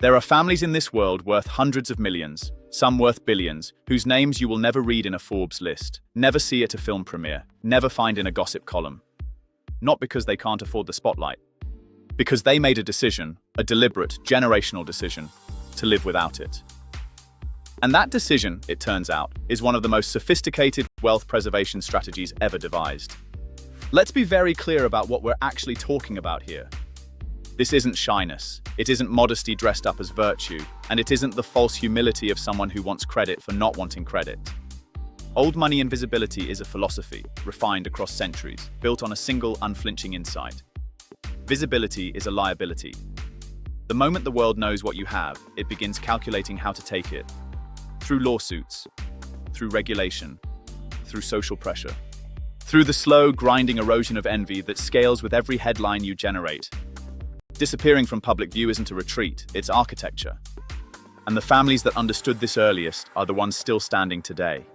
There are families in this world worth hundreds of millions, some worth billions, whose names you will never read in a Forbes list, never see at a film premiere, never find in a gossip column. Not because they can't afford the spotlight. Because they made a decision, a deliberate, generational decision, to live without it. And that decision, it turns out, is one of the most sophisticated wealth preservation strategies ever devised. Let's be very clear about what we're actually talking about here. This isn't shyness, it isn't modesty dressed up as virtue, and it isn't the false humility of someone who wants credit for not wanting credit. Old money invisibility is a philosophy, refined across centuries, built on a single unflinching insight. Visibility is a liability. The moment the world knows what you have, it begins calculating how to take it. Through lawsuits, through regulation, through social pressure. Through the slow, grinding erosion of envy that scales with every headline you generate. Disappearing from public view isn't a retreat, it's architecture. And the families that understood this earliest are the ones still standing today.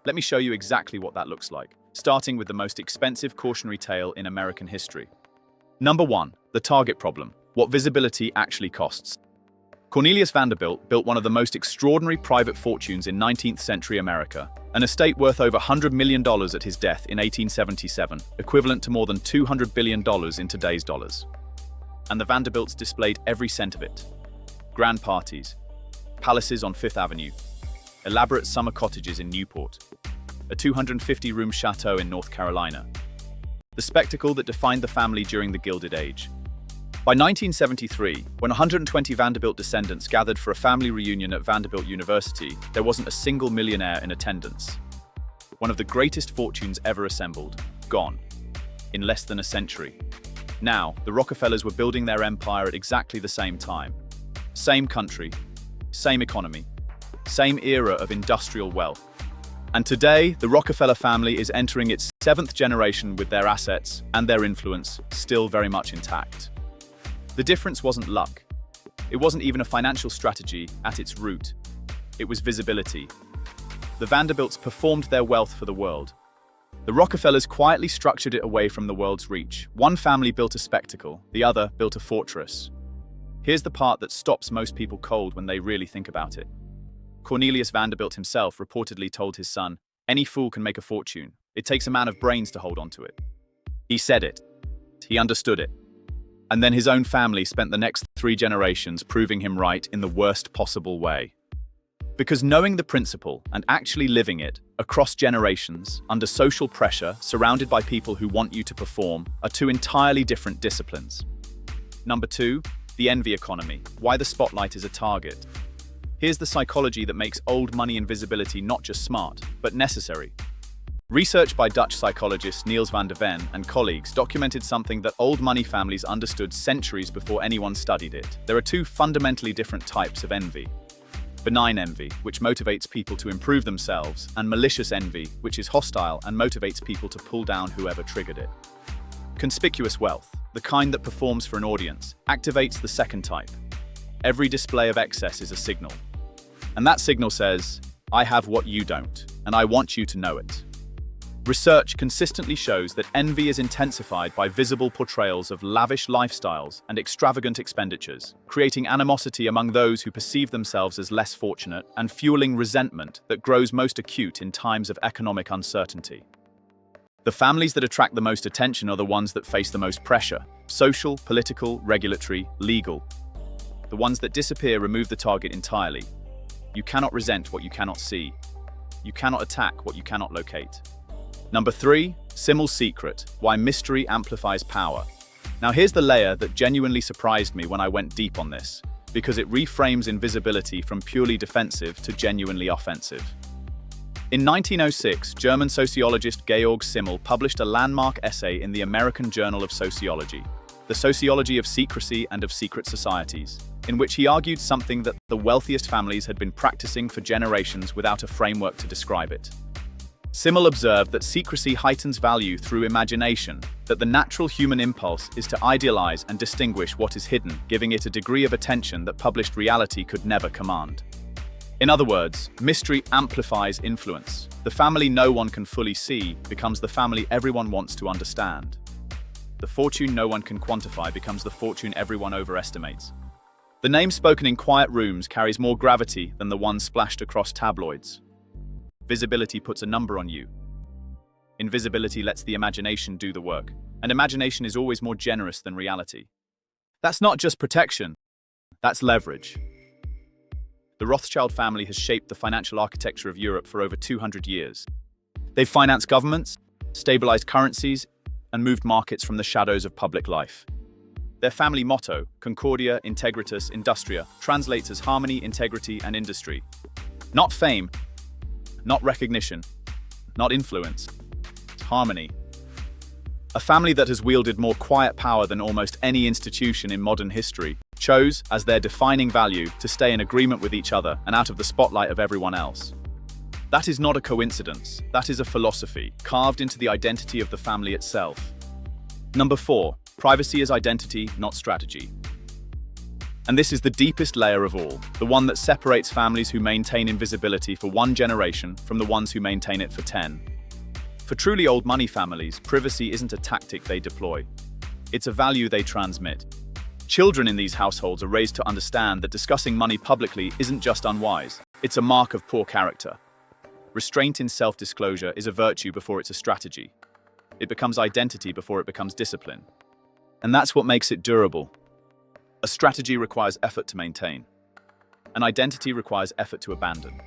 Let me show you exactly what that looks like, starting with the most expensive cautionary tale in American history. Number 1, the target problem, what visibility actually costs. Cornelius Vanderbilt built one of the most extraordinary private fortunes in 19th century America, an estate worth over $100 million at his death in 1877, equivalent to more than $200 billion in today's dollars. And the Vanderbilts displayed every cent of it. Grand parties, palaces on Fifth Avenue, elaborate summer cottages in Newport, a 250-room chateau in North Carolina. The spectacle that defined the family during the Gilded Age. By 1973, when 120 Vanderbilt descendants gathered for a family reunion at Vanderbilt University, there wasn't a single millionaire in attendance. One of the greatest fortunes ever assembled, gone, in less than a century. Now, the Rockefellers were building their empire at exactly the same time. Same country, same economy, same era of industrial wealth. And today, the Rockefeller family is entering its 7th generation with their assets and their influence still very much intact. The difference wasn't luck. It wasn't even a financial strategy at its root. It was visibility. The Vanderbilts performed their wealth for the world. The Rockefellers quietly structured it away from the world's reach. One family built a spectacle, the other built a fortress. Here's the part that stops most people cold when they really think about it. Cornelius Vanderbilt himself reportedly told his son, "Any fool can make a fortune. It takes a man of brains to hold on to it." He said it. He understood it. And then his own family spent the next 3 generations proving him right in the worst possible way. Because knowing the principle and actually living it across generations, under social pressure, surrounded by people who want you to perform, are 2 entirely different disciplines. Number 2, the envy economy, why the spotlight is a target. Here's the psychology that makes old money invisibility not just smart, but necessary. Research by Dutch psychologist Niels van der Ven and colleagues documented something that old money families understood centuries before anyone studied it. There are 2 fundamentally different types of envy. Benign envy, which motivates people to improve themselves, and malicious envy, which is hostile and motivates people to pull down whoever triggered it. Conspicuous wealth, the kind that performs for an audience, activates the second type. Every display of excess is a signal. And that signal says, I have what you don't, and I want you to know it. Research consistently shows that envy is intensified by visible portrayals of lavish lifestyles and extravagant expenditures, creating animosity among those who perceive themselves as less fortunate and fueling resentment that grows most acute in times of economic uncertainty. The families that attract the most attention are the ones that face the most pressure: social, political, regulatory, legal. The ones that disappear remove the target entirely. You cannot resent what you cannot see. You cannot attack what you cannot locate. Number 3, Simmel's secret, why mystery amplifies power. Now here's the layer that genuinely surprised me when I went deep on this, because it reframes invisibility from purely defensive to genuinely offensive. In 1906, German sociologist Georg Simmel published a landmark essay in the American Journal of Sociology, The Sociology of Secrecy and of Secret Societies, in which he argued something that the wealthiest families had been practicing for generations without a framework to describe it. Simmel observed that secrecy heightens value through imagination, that the natural human impulse is to idealize and distinguish what is hidden, giving it a degree of attention that published reality could never command. In other words, mystery amplifies influence. The family no one can fully see becomes the family everyone wants to understand. The fortune no one can quantify becomes the fortune everyone overestimates. The name spoken in quiet rooms carries more gravity than the one splashed across tabloids. Visibility puts a number on you. Invisibility lets the imagination do the work, and imagination is always more generous than reality. That's not just protection, that's leverage. The Rothschild family has shaped the financial architecture of Europe for over 200 years. They've financed governments, stabilized currencies, and moved markets from the shadows of public life. Their family motto, Concordia Integritas Industria, translates as harmony, integrity, and industry. Not fame, not recognition, not influence, harmony. A family that has wielded more quiet power than almost any institution in modern history chose, as their defining value, to stay in agreement with each other and out of the spotlight of everyone else. That is not a coincidence, that is a philosophy, carved into the identity of the family itself. Number 4, privacy is identity, not strategy. And this is the deepest layer of all, the one that separates families who maintain invisibility for one generation from the ones who maintain it for 10. For truly old money families, privacy isn't a tactic they deploy. It's a value they transmit. Children in these households are raised to understand that discussing money publicly isn't just unwise, it's a mark of poor character. Restraint in self-disclosure is a virtue before it's a strategy. It becomes identity before it becomes discipline. And that's what makes it durable. A strategy requires effort to maintain. An identity requires effort to abandon.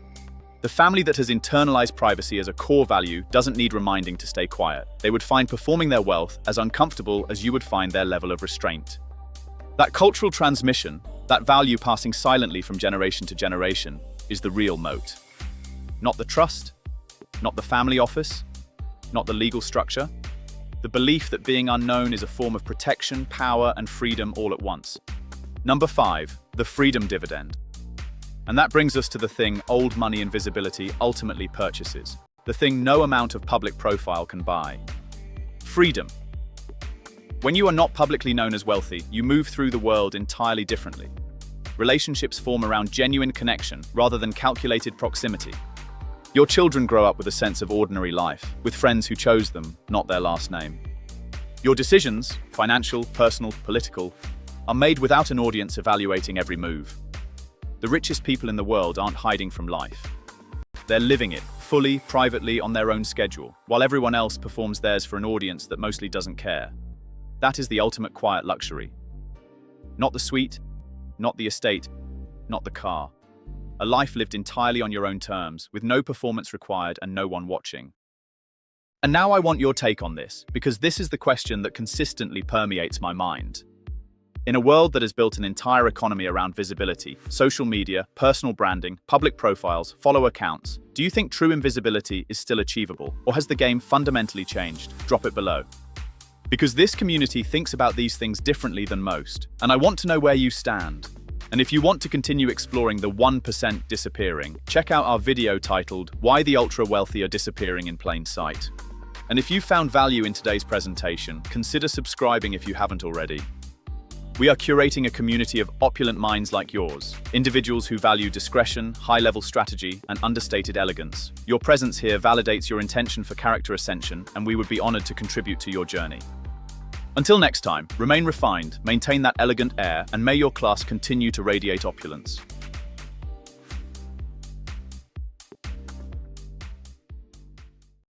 The family that has internalized privacy as a core value doesn't need reminding to stay quiet. They would find performing their wealth as uncomfortable as you would find their level of restraint. That cultural transmission, that value passing silently from generation to generation, is the real moat. Not the trust, not the family office, not the legal structure. The belief that being unknown is a form of protection, power, and freedom all at once. Number 5, the freedom dividend. And that brings us to the thing old money invisibility ultimately purchases, the thing no amount of public profile can buy. Freedom. When you are not publicly known as wealthy, you move through the world entirely differently. Relationships form around genuine connection rather than calculated proximity. Your children grow up with a sense of ordinary life, with friends who chose them, not their last name. Your decisions, financial, personal, political, are made without an audience evaluating every move. The richest people in the world aren't hiding from life. They're living it, fully, privately, on their own schedule, while everyone else performs theirs for an audience that mostly doesn't care. That is the ultimate quiet luxury. Not the suite, not the estate, not the car. A life lived entirely on your own terms, with no performance required and no one watching. And now I want your take on this, because this is the question that consistently permeates my mind. In a world that has built an entire economy around visibility, social media, personal branding, public profiles, follower counts, do you think true invisibility is still achievable, or has the game fundamentally changed? Drop it below. Because this community thinks about these things differently than most, and I want to know where you stand. And if you want to continue exploring the 1% disappearing, check out our video titled, Why the Ultra-Wealthy Are Disappearing in Plain Sight. And if you found value in today's presentation, consider subscribing if you haven't already. We are curating a community of opulent minds like yours, individuals who value discretion, high-level strategy, and understated elegance. Your presence here validates your intention for character ascension, and we would be honored to contribute to your journey. Until next time, remain refined, maintain that elegant air, and may your class continue to radiate opulence.